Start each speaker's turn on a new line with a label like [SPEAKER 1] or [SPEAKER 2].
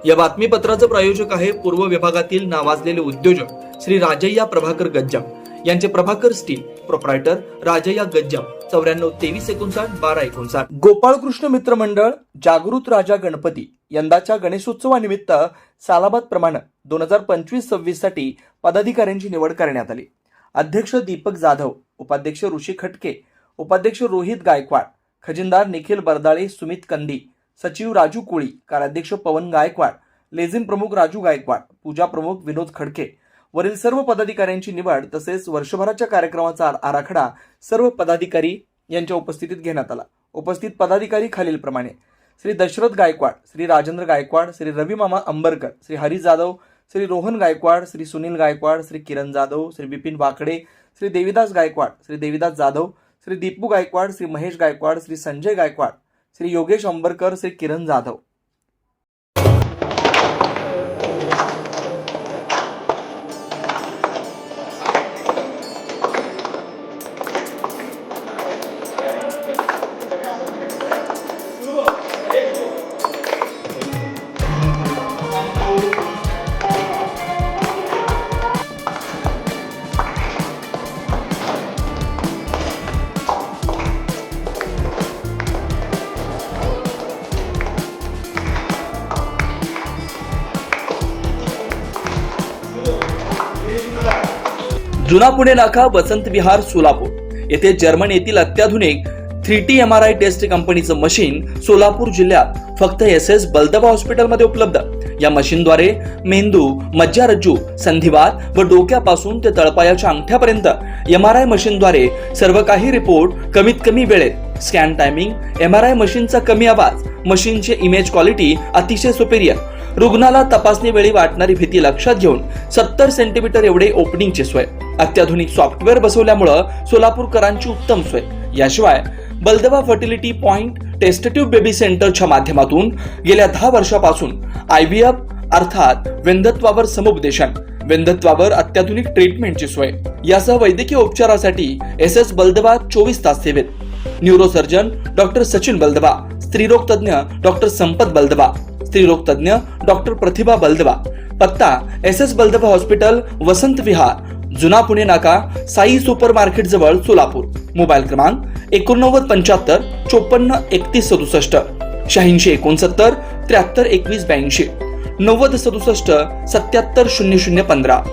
[SPEAKER 1] या बातमीपत्राचं प्रायोजक आहे पूर्व विभागातील नावाजलेले उद्योजक श्री राजय्या प्रभाकर गज्जाम यांचे प्रभाकर स्टील, प्रोप्रायटर राजय्या गज्जाम, 94 59 12 59. गोपाळकृष्ण मित्र मंडळ जागृत राजा गणपती यंदाच्या गणेशोत्सवानिमित्त सालाबाद प्रमाणे 2025-26 साठी पदाधिकाऱ्यांची निवड करण्यात आली. अध्यक्ष दीपक जाधव, उपाध्यक्ष ऋषी खटके, उपाध्यक्ष रोहित गायकवाड, खजिनदार निखिल बरदाळे, सुमित कंदी, सचिव राजू कोळी, कार्याध्यक्ष पवन गायकवाड, लेझिम प्रमुख राजू गायकवाड, पूजा प्रमुख विनोद खडके वरील सर्व पदाधिकाऱ्यांची निवड तसेच वर्षभराच्या कार्यक्रमाचा आराखडा सर्व पदाधिकारी यांच्या उपस्थितीत घेण्यात आला. उपस्थित पदाधिकारी खालीलप्रमाणे: श्री दशरथ गायकवाड, श्री राजेंद्र गायकवाड, श्री रवी मामा अंबरकर, श्री हरी जाधव, श्री रोहन गायकवाड, श्री सुनील गायकवाड, श्री किरण जाधव, श्री बिपिन वाकडे, श्री देविदास गायकवाड, श्री देविदास जाधव, श्री दीपू गायकवाड, श्री महेश गायकवाड, श्री संजय गायकवाड, श्री योगेश अंबरकर, श्री किरण जाधव. जुना पुणे नाका, वसंत विहार, सोलापूर येथे जर्मन येथील अत्याधुनिक 3T MRI टेस्ट कंपनीचं मशीन सोलापूर जिल्ह्यात फक्त SS बलदबा हॉस्पिटलमध्ये उपलब्ध. या मशीनद्वारे मेंदू, मज्जारज्जू, संधिवात व डोक्यापासून ते तळपायाच्या अंगठ्यापर्यंत MRI मशीनद्वारे सर्व काही रिपोर्ट कमीत कमी वेळेत. स्कॅन टायमिंग, MRI मशीनचा कमी आवाज, मशीनचे इमेज क्वालिटी अतिशय सुपेरियर. रुग्णाला तपासणी वेळी वाटणारी भीती लक्षात घेऊन 70 सेंटीमीटर एवढे ओपनिंगची सोय. अत्याधुनिक सॉफ्टवेअर बसवल्यामुळे सोलापूरकरांची उत्तम सोय. याशिवाय बलदबा फर्टिलिटी पॉइंट टेस्टेटिव्ह बेबी सेंटरच्या माध्यमातून गेल्या 10 वर्षापासून IVF अर्थात वेंधत्वावर समुपदेशन, वेंधत्वावर अत्याधुनिक ट्रीटमेंटची सोय. यासह वैद्यकीय उपचारासाठी SS बलदबा 24 तास सेवेत. न्यूरोसर्जन डॉक्टर सचिन बलदबा, स्त्रीरोग तज्ञ डॉक्टर संपत बलदबा, स्त्रीरोग तज्ञ डॉक्टर प्रतिभा बलदबा. पत्ता SS बलदबा हॉस्पिटल, वसंत विहार, जुना पुणे नाका, साई सुपर मार्केट जवळ, सोलापूर. मोबाईल क्रमांक 89 75 54 31 67, 86 69 73 21 82, 90 67 77 00 15.